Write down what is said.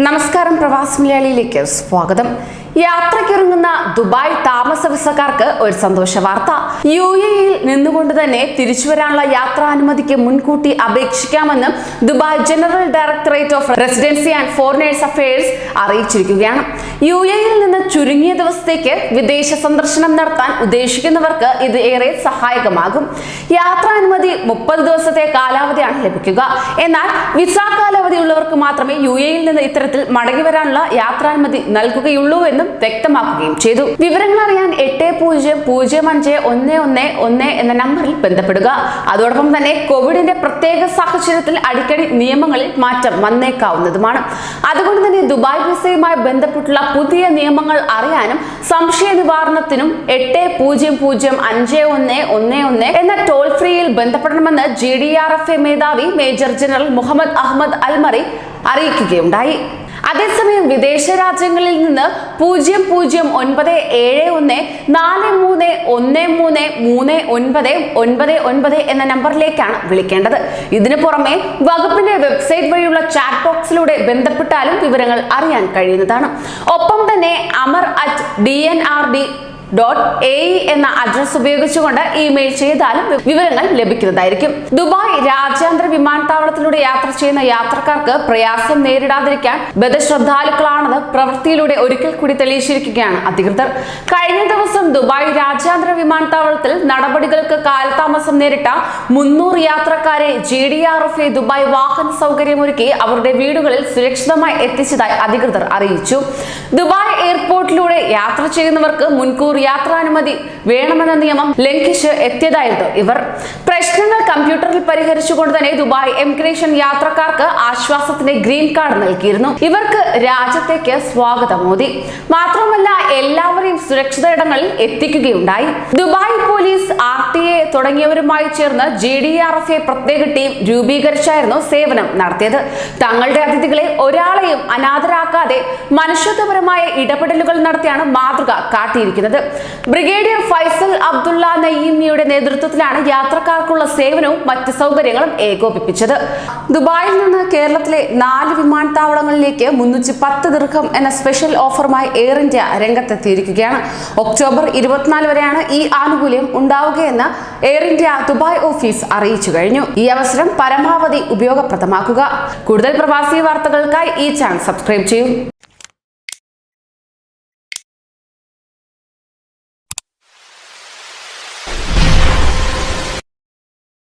നമസ്കാരം, പ്രവാസി മലയാളിയിലേക്ക് സ്വാഗതം. യാത്രയ്ക്കൊരുങ്ങുന്ന ദുബായ് താമസ വിസക്കാർക്ക് ഒരു സന്തോഷ വാർത്ത. UAE-യിൽ നിന്നുകൊണ്ട് തന്നെ തിരിച്ചുവരാനുള്ള യാത്രാനുമതിക്ക് മുൻകൂട്ടി അപേക്ഷിക്കാമെന്ന് Dubai general directorate of residency and foreigners affairs അറിയിച്ചിരിക്കുകയാണ്. UAE-യിൽ നിന്ന് ചുരുങ്ങിയ ദിവസത്തേക്ക് വിദേശ സന്ദർശനം നടത്താൻ ഉദ്ദേശിക്കുന്നവർക്ക് ഇത് ഏറെ സഹായകമാകും. യാത്രാനുമതി 30 ദിവസത്തെ കാലാവധിയാണ് ലഭിക്കുക. എന്നാൽ വിസ കാലാവധിയുള്ളവർക്ക് മാത്രമേ UAE-യിൽ നിന്ന് ഇത്തരത്തിൽ മടങ്ങി വരാനുള്ള യാത്രാനുമതി നൽകുകയുള്ളൂ എന്നും വ്യക്തമാക്കുകയും ചെയ്തു. വിവരങ്ങൾ അറിയാൻ 80051111 എന്ന നമ്പറിൽ ബന്ധപ്പെടുക. അതോടൊപ്പം തന്നെ കോവിഡിന്റെ പ്രത്യേക സാഹചര്യത്തിൽ അടിക്കടി നിയമങ്ങളിൽ മാറ്റം വന്നേക്കാവുന്നതുമാണ്. അതുകൊണ്ട് തന്നെ ദുബായ് വിസയുമായി ബന്ധപ്പെട്ടുള്ള പുതിയ നിയമങ്ങൾ അറിയാനും സംശയ നിവാരണത്തിനും 80051111 എന്ന ടോൾ ഫ്രീയിൽ ബന്ധപ്പെടണമെന്ന് GDRFA മേധാവി major general Mohammed Ahmed Al Marri അറിയിക്കുകയുണ്ടായി. അതേസമയം വിദേശ രാജ്യങ്ങളിൽ നിന്ന് 00714113133999 എന്ന നമ്പറിലേക്കാണ് വിളിക്കേണ്ടത്. ഇതിനു പുറമെ വകുപ്പിന്റെ വെബ്സൈറ്റ് വഴിയുള്ള ചാറ്റ് ബോക്സിലൂടെ ബന്ധപ്പെട്ടാലും വിവരങ്ങൾ അറിയാൻ കഴിയുന്നതാണ്. ഒപ്പം തന്നെ amar@dnrd.ae എന്ന അഡ്രസ് ഉപയോഗിച്ചുകൊണ്ട് ഇമെയിൽ ചെയ്താലും വിവരങ്ങൾ ലഭിക്കുന്നതായിരിക്കും. ദുബായ് രാജ്യാന്തര വിമാനത്താവളത്തിലൂടെ യാത്ര ചെയ്യുന്ന യാത്രക്കാർക്ക് പ്രയാസം നേരിടാതിരിക്കാൻ ബദ്ധശ്രദ്ധാലുക്കളാണെന്ന് പ്രവൃത്തിയിലൂടെ ഒരിക്കൽ കൂടി തെളിയിച്ചിരിക്കുകയാണ് അധികൃതർ. കഴിഞ്ഞ ദിവസം ദുബായ് രാജ്യാന്തര വിമാനത്താവളത്തിൽ നടപടികൾക്ക് കാലതാമസം നേരിട്ട 300 യാത്രക്കാരെ GDRFA ദുബായ് വാഹന സൗകര്യമൊരുക്കി അവരുടെ വീടുകളിൽ സുരക്ഷിതമായി എത്തിച്ചതായി അധികൃതർ അറിയിച്ചു. ദുബായ് എയർപോർട്ടിലൂടെ യാത്ര ചെയ്യുന്നവർക്ക് മുൻകൂർ യാത്രാനുമതി വേണമെന്ന നിയമം ലംഘിച്ച് എത്തിയതായിരുന്നു ഇവർ. പ്രശ്നങ്ങൾ കമ്പ്യൂട്ടറിൽ പരിഹരിച്ചുകൊണ്ട് തന്നെ ദുബായ് എമിഗ്രേഷൻ യാത്രക്കാർക്ക് ആശ്വാസത്തിന്റെ ഗ്രീൻ കാർഡ് നൽകിയിരുന്നു. ഇവർക്ക് രാജ്യത്തേക്ക് സ്വാഗതമോദി. മാത്രമല്ല എല്ലാവരെയും സുരക്ഷിത ഇടങ്ങളിൽ എത്തിക്കുകയുണ്ടായി. ദുബായ് പോലീസ്, RTA തുടങ്ങിയവരുമായി ചേർന്ന് GDRFA പ്രത്യേക ടീം രൂപീകരിച്ചായിരുന്നു സേവനം നടത്തിയത്. തങ്ങളുടെ അതിഥികളെ ഒരാളെയും അനാഥരാക്കാതെ മനുഷ്യത്വപരമായ ഇടപെടലുകൾ നടത്തിയാണ് മാതൃക കാട്ടിയിരിക്കുന്നത്. ബ്രിഗേഡിയർ ഫൈസൽ അബ്ദുള്ള നയീമിയുടെ നേതൃത്വത്തിലാണ് യാത്രക്കാർക്കുള്ള സേവനവും മറ്റ് സൗകര്യങ്ങളും ഏകോപിപ്പിച്ചത്. ദുബായിൽ നിന്ന് കേരളത്തിലെ 4 വിമാനത്താവളങ്ങളിലേക്ക് 310 ദിർഹം എന്ന സ്പെഷ്യൽ ഓഫറുമായി എയർ ഇന്ത്യ രംഗത്തെത്തിയിരിക്കുകയാണ്. ഒക്ടോബർ 24 വരെയാണ് ഈ ആനുകൂല്യം ഉണ്ടാവുകയെന്ന് എയർ ഇന്ത്യ ദുബായ് ഓഫീസ് അറിയിച്ചു കഴിഞ്ഞു. ഈ അവസരം പരമാവധി ഉപയോഗപ്രദമാക്കുക. കൂടുതൽ പ്രവാസി വാർത്തകൾക്കായി ഈ ചാനൽ സബ്സ്ക്രൈബ് ചെയ്യൂ.